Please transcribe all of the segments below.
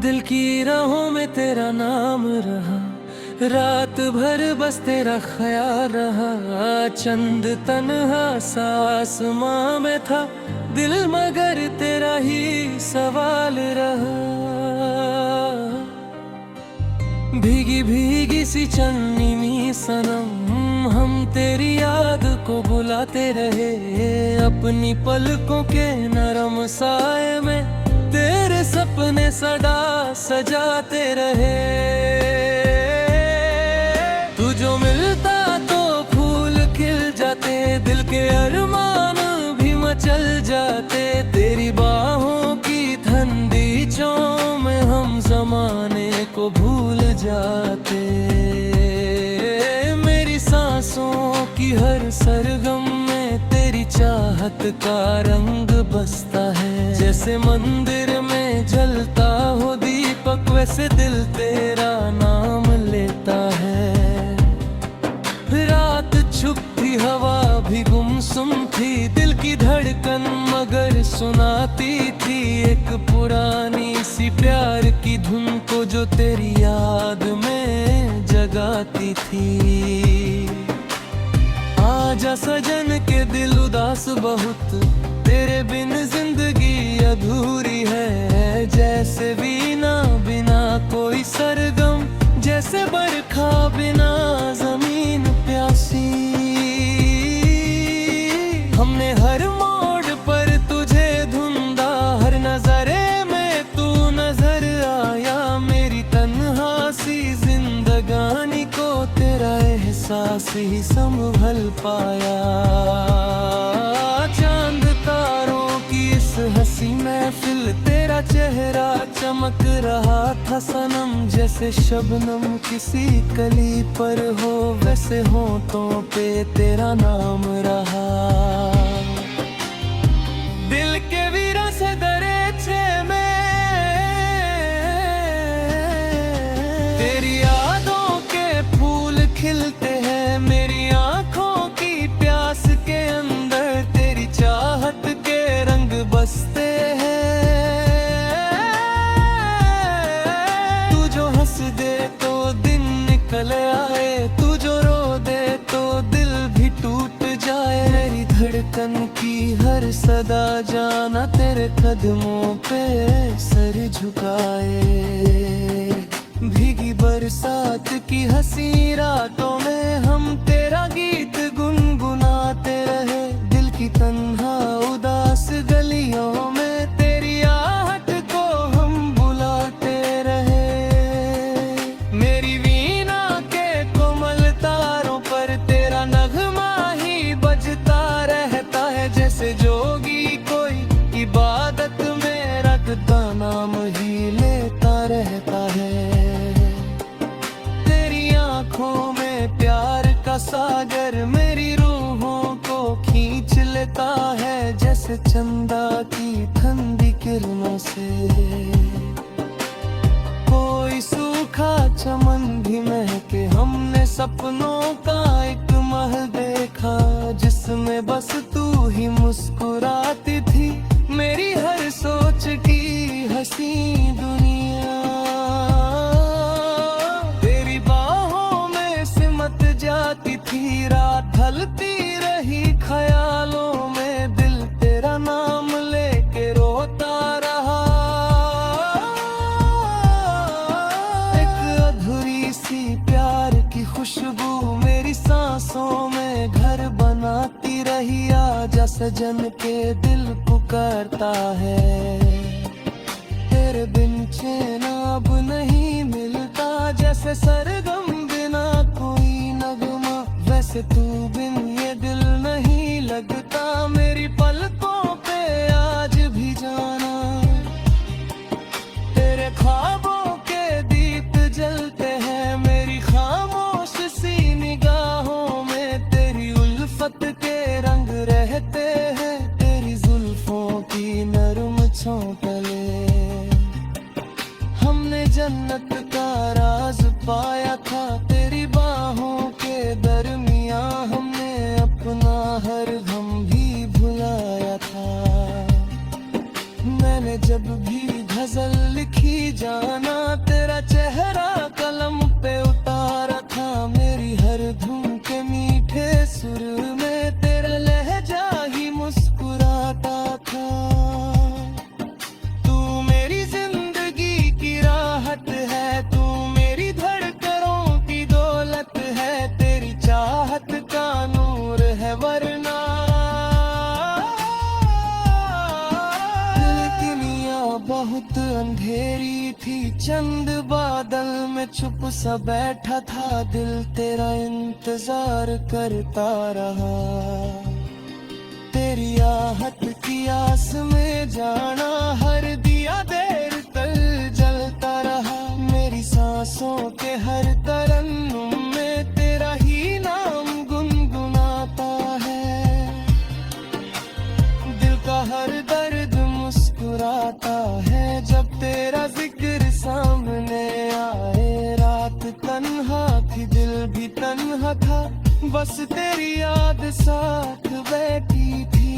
दिल की राहों में तेरा नाम रहा, रात भर बस तेरा ख्याल रहा। चंद तन्हा सा आसमां में था दिल, मगर तेरा ही सवाल रहा। भीगी भीगी सी चन्नी सनम, हम तेरी याद को बुलाते रहे। अपनी पलकों के नरम साए में तेरे सपने सदा सजाते रहे। तू जो मिलता तो फूल खिल जाते, दिल के अरमान भी मचल जाते। तेरी बाहों की ठंडी छांव में हम जमाने को भूल जाते। मेरी सांसों की हर सरगम में तेरी चाहत का रंग बसता है। जैसे मंदिर में जलता हो दीपक, वैसे दिल तेरा नाम लेता है। रात चुप थी, हवा भी गुमसुम थी, दिल की धड़कन मगर सुनाती थी एक पुरानी सी प्यार की धुन को, जो तेरी याद में जगाती थी। आजा सजन के दिल उदास बहुत, तेरे बिन जिंदगी अधूरी है। जैसे वीणा बिना कोई सरगम, जैसे बरखा बिना जमीन प्यासी। हमने हर मोड़ पर तुझे ढूंढा, हर नजरे में तू नजर आया। मेरी तन्हा सी जिंदगानी को तेरा एहसास ही संभल पाया। चांद तारों की इस हंसी महफिल, तेरा चेहरा चमक रहा था सनम। जैसे शबनम किसी कली पर हो, वैसे होंठों पे तेरा नाम रहा। दिल के वीरा से दरेचे में तेरी यादों के फूल खिलते हैं। मेरी आंखों की प्यास के अंदर तेरी चाहत के रंग बसते हैं। तू जो हंस दे तो दिन निकल आए, तू जो रो दे तो दिल भी टूट जाए। मेरी धड़कन की हर सदा जाना तेरे कदमों पे सर झुकाए। भीगी बरसात की हंसी रातों में हम तेरा गीत गुनगुनाते रहे। दिल की तन्हा उदास गलियों में तेरी आहट को हम बुलाते रहे। मेरी वीणा के कोमल तारों पर तेरा नगमा ही बजता रहता है। जैसे जोगी कोई इबादत में रखता नाम ही लेता रहता है। तेरी आंखों में प्यार का सागर मेरी रूहों को खींच लेता है। जैसे चंदा की ठंडी किरणों से कोई सूखा चमन भी महके। हमने सपनों का एक महल देखा, जिसमें बस तू ही मुस्कुराती थी। मेरी हर सोच की हंसी दुनिया तेरी बाहों में सिमट जाती थी। रात ढलती रही ख्यालों में, दिल तेरा नाम लेके रोता रहा। एक अधूरी सी प्यार की खुशबू मेरी सांसों में घर बनाती रही। आजा सजन के दिल पुकारता है, तेरे बिन चैन अब नहीं मिलता। जैसे सरगम बिना कोई नगमा, वैसे तू बिन ये दिल नहीं लगता। मेरी पलकों पे आज भी जाना तेरे ख्वाबों के दीप जलते हैं। मेरी खामोश सी निगाहों में तेरी उल्फत के रंग रहते हैं। तेरी जुल्फों की नरम छांव तले हमने जन्नत का राज पाया था। तेरी बाहों के दरमियां हमने अपना हर गम भी भुलाया था। मैंने जब भी गजल लिखी जान चंद बादल में छुप सा बैठा था दिल, तेरा इंतजार करता रहा। तेरी आहट की आस में जाना, हर दिया देर तक जलता रहा। मेरी सांसों के हर तरन्नुम में तेरा ही नाम गुनगुनाता है। दिल का हर दर्द मुस्कुराता है जब तेरा जिक्र सामने आए। रात तन्हा थी, दिल भी तन्हा था, बस तेरी याद साथ बैठी थी।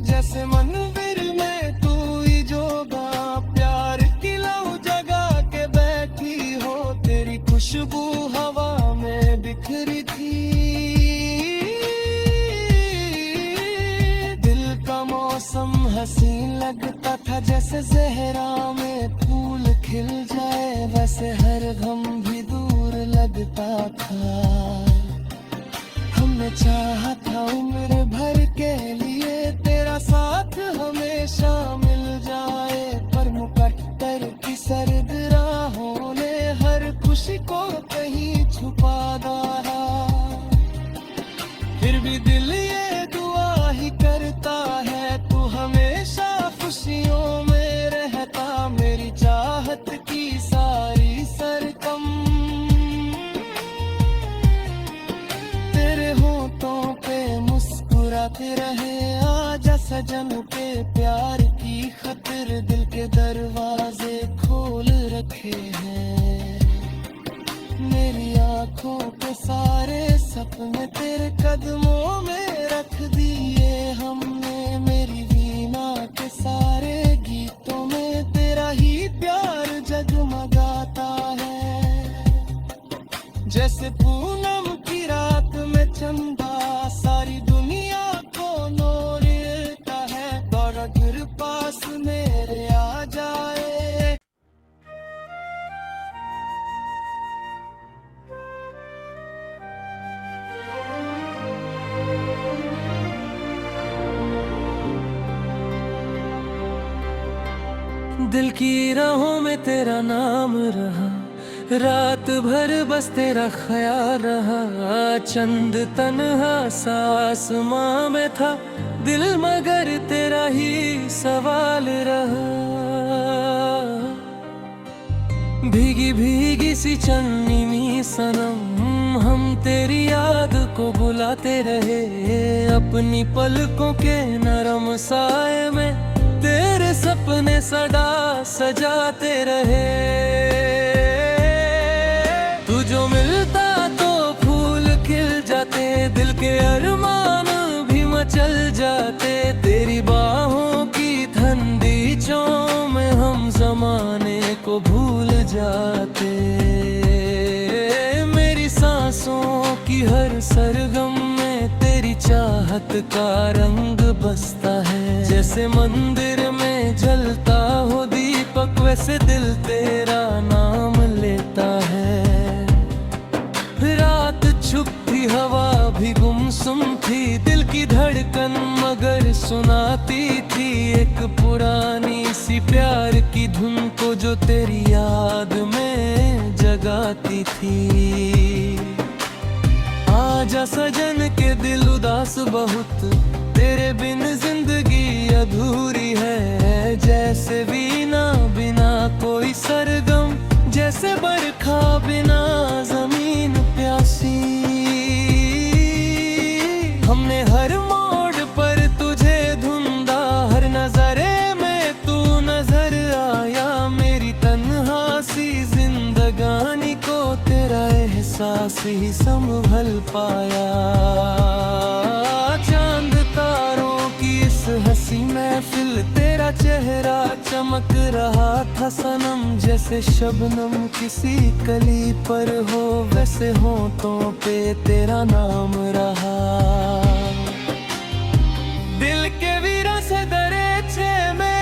जैसे मंदिर में तू ही जोगा, प्यार की लौ जगा के बैठी हो। तेरी खुशबू हवा में बिखरी थी। दिल का मौसम हसीन लगता था, जैसे ज़हरा में फूल खिल जाए, वैसे हर गम भी दूर लगता था। हमने चाहा था उम्र भर के लिए तेरा साथ हमेशा मिल जाए, पर मुकद्दर की सर्द राहों ने हर खुशी को कहीं छुपा डाला। फिर भी दिल ये दुआ ही करता है, तू हमेशा खुशियों में रहता। मेरी चाहत की सारी सरकम तेरे होठों पे मुस्कुराते रहे। आजा सजन के प्यार की खातिर दिल के दरवाजे खोल रखे हैं। मेरी आंखों के सारे सपने तेरे कदमों में रख दिए हमने। मेरी वीणा के सारे गीतों में तेरा ही प्यार जगमगाता है। जैसे पूनम की रात में चंदा सारी दुनिया को नौरता है। और अगर पास मेरे आ जाए। दिल की राहों में तेरा नाम रहा, रात भर बस तेरा ख्याल रहा। चंद तन्हा सा आसमां में था दिल, मगर तेरा ही सवाल रहा। भीगी भीगी सी चन्नी सनम, हम तेरी याद को बुलाते रहे। अपनी पलकों के नरम साए में तेरे सपने सदा सजाते रहे। तू जो मिलता तो फूल खिल जाते, दिल के अरमान भी मचल जाते। तेरी बाहों की ठंडी छांव में हम जमाने को भूल जाते। मेरी सांसों की हर सरगम में तेरी चाहत का रंग बसता है। जैसे मंदिर में जलता हो दीपक, वैसे दिल तेरा नाम लेता है। रात चुप थी, हवा भी गुमसुम थी, दिल की धड़कन मगर सुनाती थी एक पुरानी सी प्यार की धुन को, जो तेरी याद में जगाती थी। आजा सजन के दिल उदास बहुत, तेरे बिन जिंदगी अधूरी है। जैसे वीणा बिना कोई सरगम, जैसे बरखा बिना जमीन प्यासी। हमने हर मोड़ पर तुझे ढूंढा, हर नजरे में तू नजर आया। मेरी तन्हा सी जिंदगानी को तेरा एहसास ही संभल पाया। चांद तारों की इस हंसी महफिल, तेरा चेहरा चमक रहा था सनम। जैसे शबनम किसी कली पर हो, वैसे होठों पे तेरा नाम रहा। दिल के वीरों से दरेचे में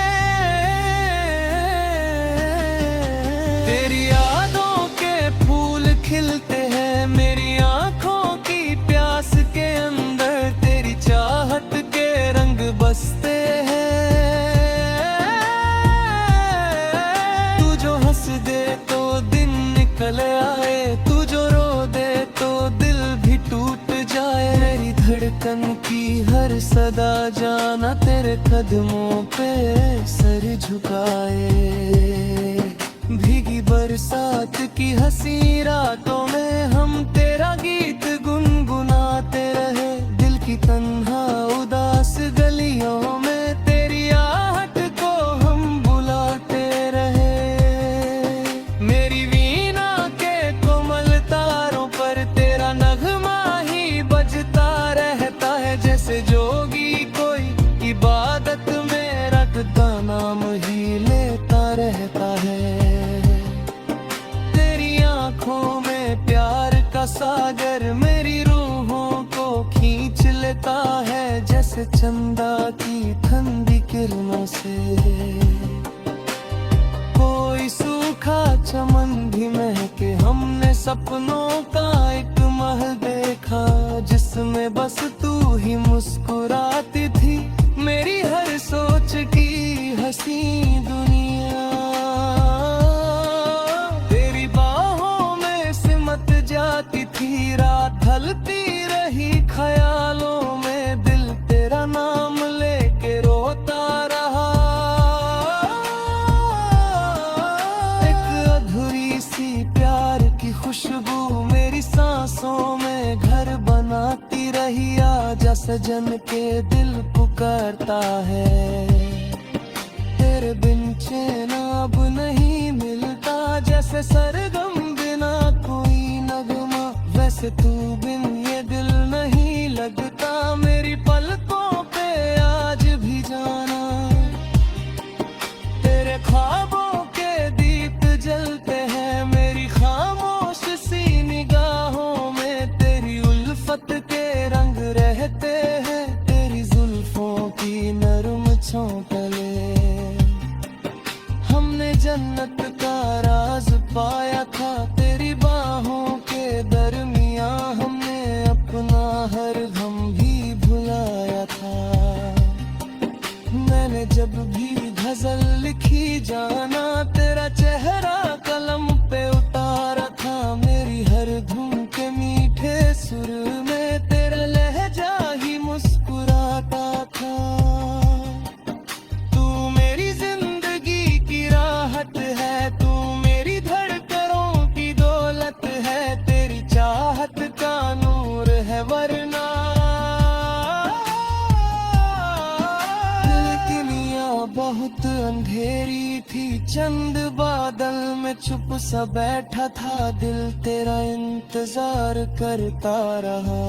तेरी यादों के फूल खिलते हैं। मेरी आंखों की प्यास के अंदर तेरी चाहत के रंग बसते हैं। दे तो दिन निकल आए, तू जो रो दे तो दिल भी टूट जाए। मेरी धड़कन की हर सदा जाना तेरे कदमों पे सर झुकाए। भीगी बरसात की हंसी रातों में हम तेरा गीत गुनगुनाते रहे। दिल की तन्हा उदास गलियों में तेरी आहट को हम बुलाते रहे। मेरी वीणा के कोमल तारों पर तेरा नगमा ही बजता रहता है। जैसे जोगी कोई इबादत में रखता नाम ही लेता रहता है। आँखों में प्यार का सागर मेरी रूहों को खींच लेता है। जैसे चंदा की ठंडी किरणों से कोई सूखा चमन भी महके। हमने सपनों का एक महल देखा जिसमें बस तू ही मुस्कुराती थी। मेरी हर सोच की हंसी दुनिया जाती थी। रात ढलती रही ख्यालों में, दिल तेरा नाम लेके रोता रहा। एक अधूरी सी प्यार की खुशबू मेरी सांसों में घर बनाती रही। आजा सजन के दिल पुकारता है, तेरे बिन चैन अब नहीं मिलता। जैसे सरगम बिना कोई नगमा, वैसे तू बिन ये दिल नहीं लगता। मेरी पलकों पे आज भी जाना तेरे ख्वाबों के दीप जलते हैं। मेरी खामोश सी निगाहों में तेरी उल्फत के रंग रहते हैं। तेरी जुल्फों की नरम छौंकले हमने जन्नत का राज पाया था। तेरी बाहों के दरमियां हमने अपना हर गम भी भुलाया था। मैंने जब भी गजल लिखी जाना तेरा चेहरा कलम पे उतारा था। मेरी हर धुन के मीठे सुर में तेरा लहजा ही मुस्कुराता था। तू मेरी जिंदगी की राहत है, तू मेरी धड़कनों की दौलत है। तेरी चाहत का नूर है वरना दुनिया बहुत अंधेरी थी। चंद बादल में छुप सा बैठा था, दिल तेरा इंतजार करता रहा।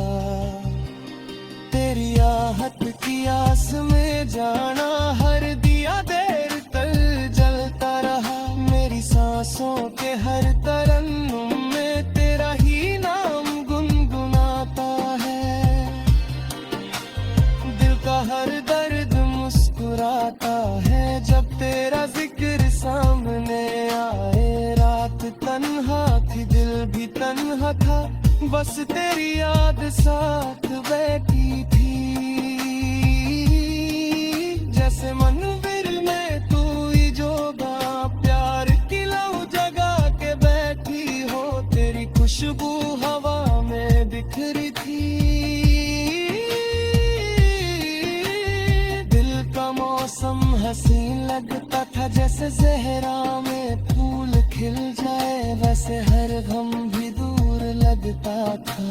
तेरी आहट की आस में जाना हर दिया देर तक जलता रहा। मेरी सांसों के हर तरन्नुम में तेरा ही नाम गुनगुनाता है। दिल का हर दर्द मुस्कुराता है जब तेरा जिक्र सामने आए। रात तन्हा थी, दिल भी तन्हा था, बस तेरी याद साथ बैठी थी। जैसे मंदिर में तू ही जोगा प्यार की लौ जगा के बैठी हो। तेरी खुशबू हवा में बिखरी थी। दिल का मौसम हसीन लगता था, जैसे ज़हरा में फूल खिल जाए। वैसे हर गम भी दूर लगता था।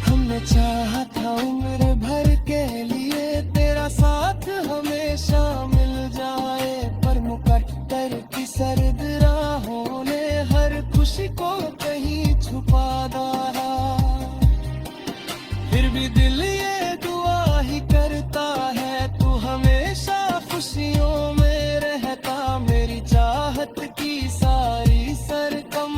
हमने चाहा था उम्र भर के लिए तेरा साथ हमेशा मिल जाए। पर मुकद्दर की सर्द राहों ने हर खुशी को कहीं छुपा डाला। फिर भी दिल ये दुआ ही करता है, तू हमेशा खुशियों में रहता। मेरी चाहत की सारी सरकम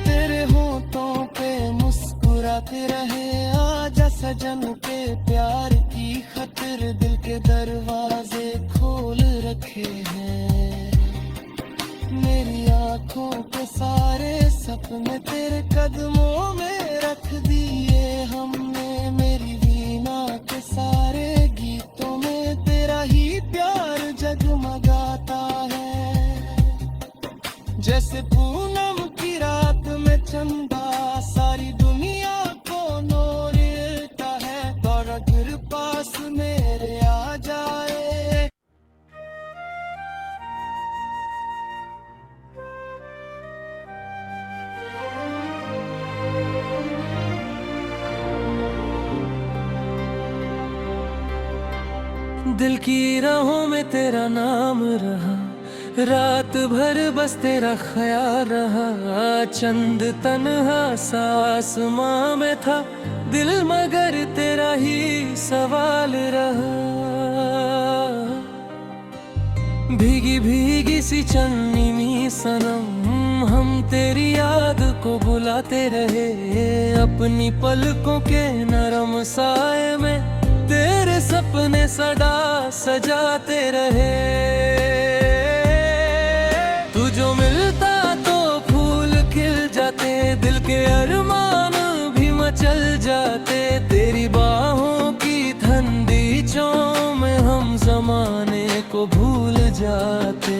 तेरे होठों पे मुस्कुराते रहे। आजा सजन के प्यार की खातिर दिल के दरवाजे खोल रखे हैं। मेरी आंखों के सारे सपने तेरे कदमों में रख दिए हमने। मेरी वीणा के सारे गीतों में तेरा ही प्यार चंदा सारी दुनिया को नोरता है, और अगर पास मेरे आ जाए। दिल की राहों में तेरा नाम रहा, रात भर बस तेरा ख्याल रहा। चंद तन्हा सा आसमां में था दिल, मगर तेरा ही सवाल रहा। भीगी भीगी सी चन्नी सनम, हम तेरी याद को बुलाते रहे। अपनी पलकों के नरम साए में तेरे सपने सदा सजाते रहे। तू जो मिलता तो फूल खिल जाते, दिल के अरमान भी मचल जाते। तेरी बाहों की ठंडी छांव में हम जमाने को भूल जाते।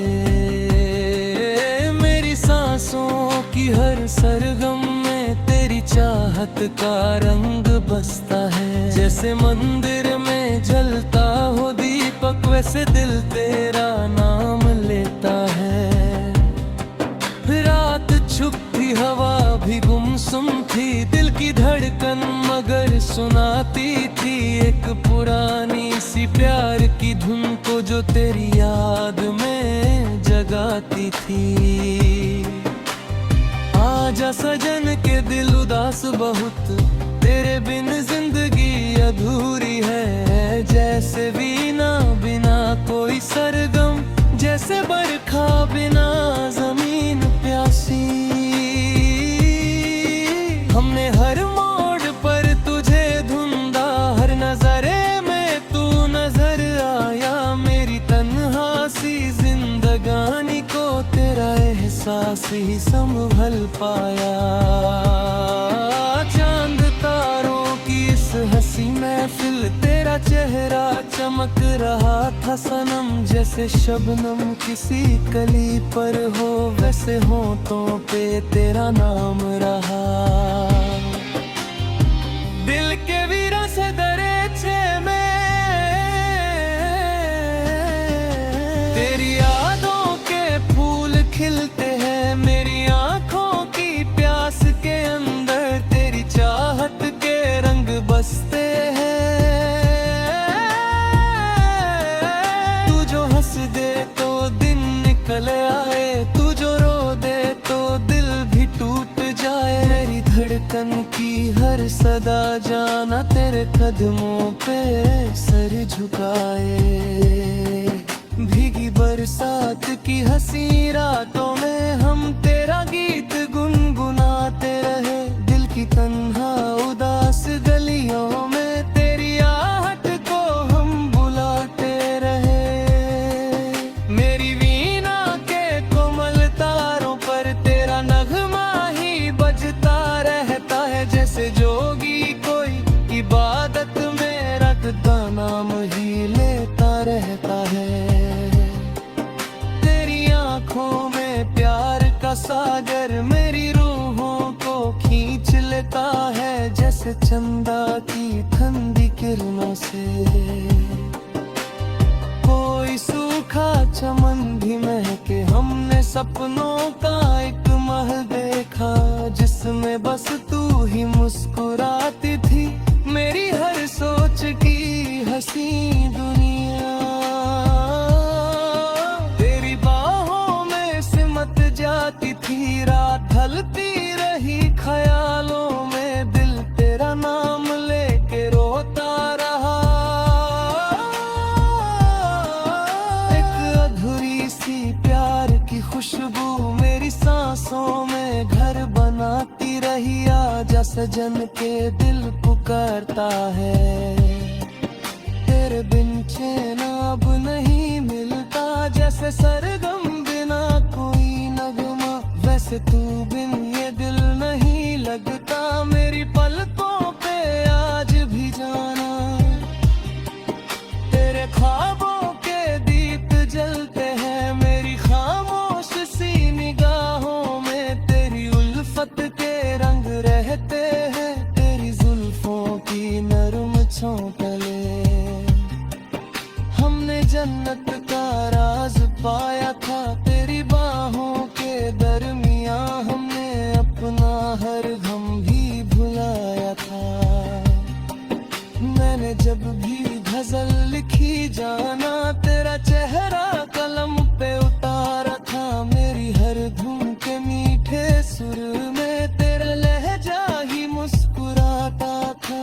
मेरी सांसों की हर सरगम में तेरी चाहत का रंग बसता है। जैसे मंदिर में जलता हो दीपक, वैसे दिल तेरा नाम लेता है। रात छुप थी, हवा भी गुमसुम थी, दिल की धड़कन मगर सुनाती थी एक पुरानी सी प्यार की धुन को, जो तेरी याद में जगाती थी। आजा सजन के दिल उदास बहुत, तेरे बिन जिंदगी अधूरी है। जैसे वीणा बिना कोई सरगम, जैसे बरखा बिना जमीन प्यासी। हमने हर मोड़ पर तुझे ढूंढा, हर नजरे में तू नजर आया। मेरी तन्हा सी जिंदगानी को तेरा एहसास ही संभल पाया। चांद तारों की इस हंसी महफिल, तेरा चेहरा चमक रहा था सनम। जैसे शबनम किसी कली पर हो, वैसे होठों पे तेरा नाम रहा। दिल के वीरों से दरेचे में तेरी यादों के फूल खिलते हैं। मेरी आंखों की प्यास के अंदर तेरी चाहत के रंग बसते हैं। तू जो हंस दे तो दिन निकल आए, तू जो रो दे तो दिल भी टूट जाए। मेरी धड़कन की हर सदा जाना तेरे कदमों पे सर झुकाए। भीगी बरसात की हंसी रातों में हम तेरा गीत गुनगुनाते रहे। दिल की तन्हा उदास गलियों में तेरी आहट को हम बुलाते रहे। मेरी वीणा के कोमल तारों पर तेरा नगमा ही बजता रहता है। जैसे जोगी कोई इबादत में रखता नाम ही लेता रहता है। आँखों में प्यार का सागर मेरी रूहों को खींच लेता है। जैसे चंदा की ठंडी किरणों से कोई सूखा चमन भी महके। हमने सपनों का एक महल देखा, जिसमें बस तू ही मुस्कुराती थी। मेरी हर सोच की हंसी दुनिया जाती थी। रात ढलती रही ख्यालों में, दिल तेरा नाम लेके रोता रहा। एक अधूरी सी प्यार की खुशबू मेरी सांसों में घर बनाती रही। आजा सजन के दिल पुकारता है, तेरे बिन चैन अब नहीं मिलता। जैसे सरगम बिना कोई नगमा, वैसे तू बिन ये दिल नहीं लगता। मेरी पलकों पे आज भी जाना तेरे ख्वाबों के दीप जलते हैं। मेरी खामोश सी निगाहों में तेरी उल्फत के पाया था, तेरी बाहों के दरमियां हमने अपना हर गम भी भुलाया था। मैंने जब भी गजल लिखी जाना तेरा चेहरा कलम पे उतारा था। मेरी हर धुन के मीठे सुर में तेरा लहजा ही मुस्कुराता था।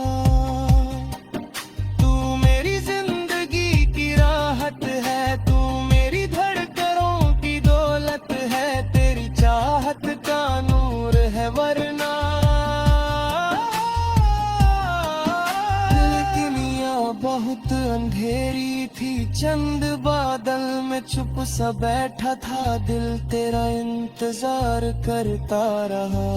तू मेरी जिंदगी की राहत है, तू मेरी धड़कनों की दौलत है, तेरी चाहत का नूर है वरना बहुत अंधेरी थी। चंद बादल में चुप सा बैठा था दिल, तेरा इंतजार करता रहा।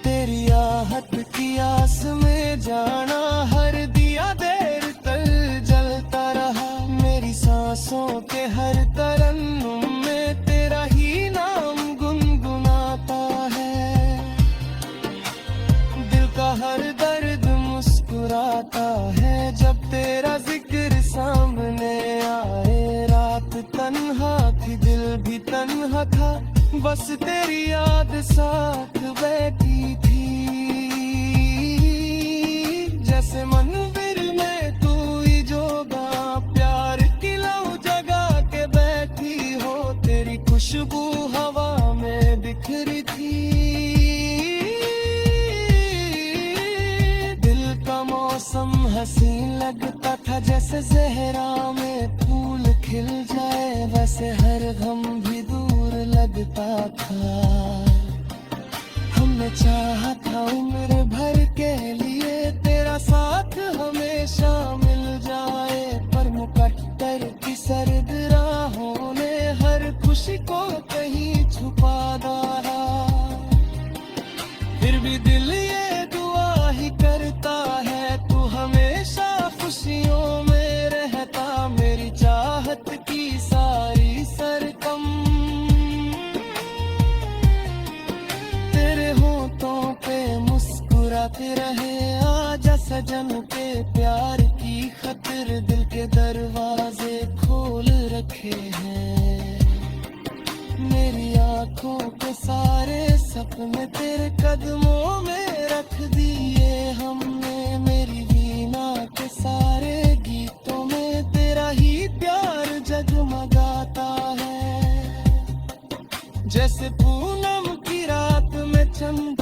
तेरी आहट की आस में जाना हर दिया देर तक जलता रहा। मेरी सांसों के हर तरन्नुम में तेरा ही नाम गुनगुनाता है। दिल का हर दर्द मुस्कुराता है जब तेरा जिक्र सामने आए। रात तन्हा थी, दिल भी तन्हा था, बस तेरी याद साथ बैठी थी। जैसे मंदिर में तू ही जोगा, प्यार की लौ जगा के बैठी हो। तेरी खुशबू हवा में बिखरी थी। मौसम हसीन लगता था, जैसे ज़हरा में फूल खिल जाए, वैसे हर गम भी दूर लगता था। हमने चाहा था उम्र भर के लिए तेरा साथ हमेशा मिल जाए, पर मुकद्दर की सर्द राहों ने हर खुशी को कहीं छुपा डाला। फिर भी दिल ये दुआ ही करता है, तू हमेशा खुशियों में रहता। मेरी चाहत की सारी सरकम तेरे होठों पे मुस्कुराते रहे। आजा सजन के प्यार की खातिर दिल के दरवाजे खोल रखे हैं। मेरी आंखों के सारे सपने तेरे कदमों में रख दिए हमने। मेरी वीणा के सारे गीतों में तेरा ही प्यार जगमगाता है। जैसे पूनम की रात में चंद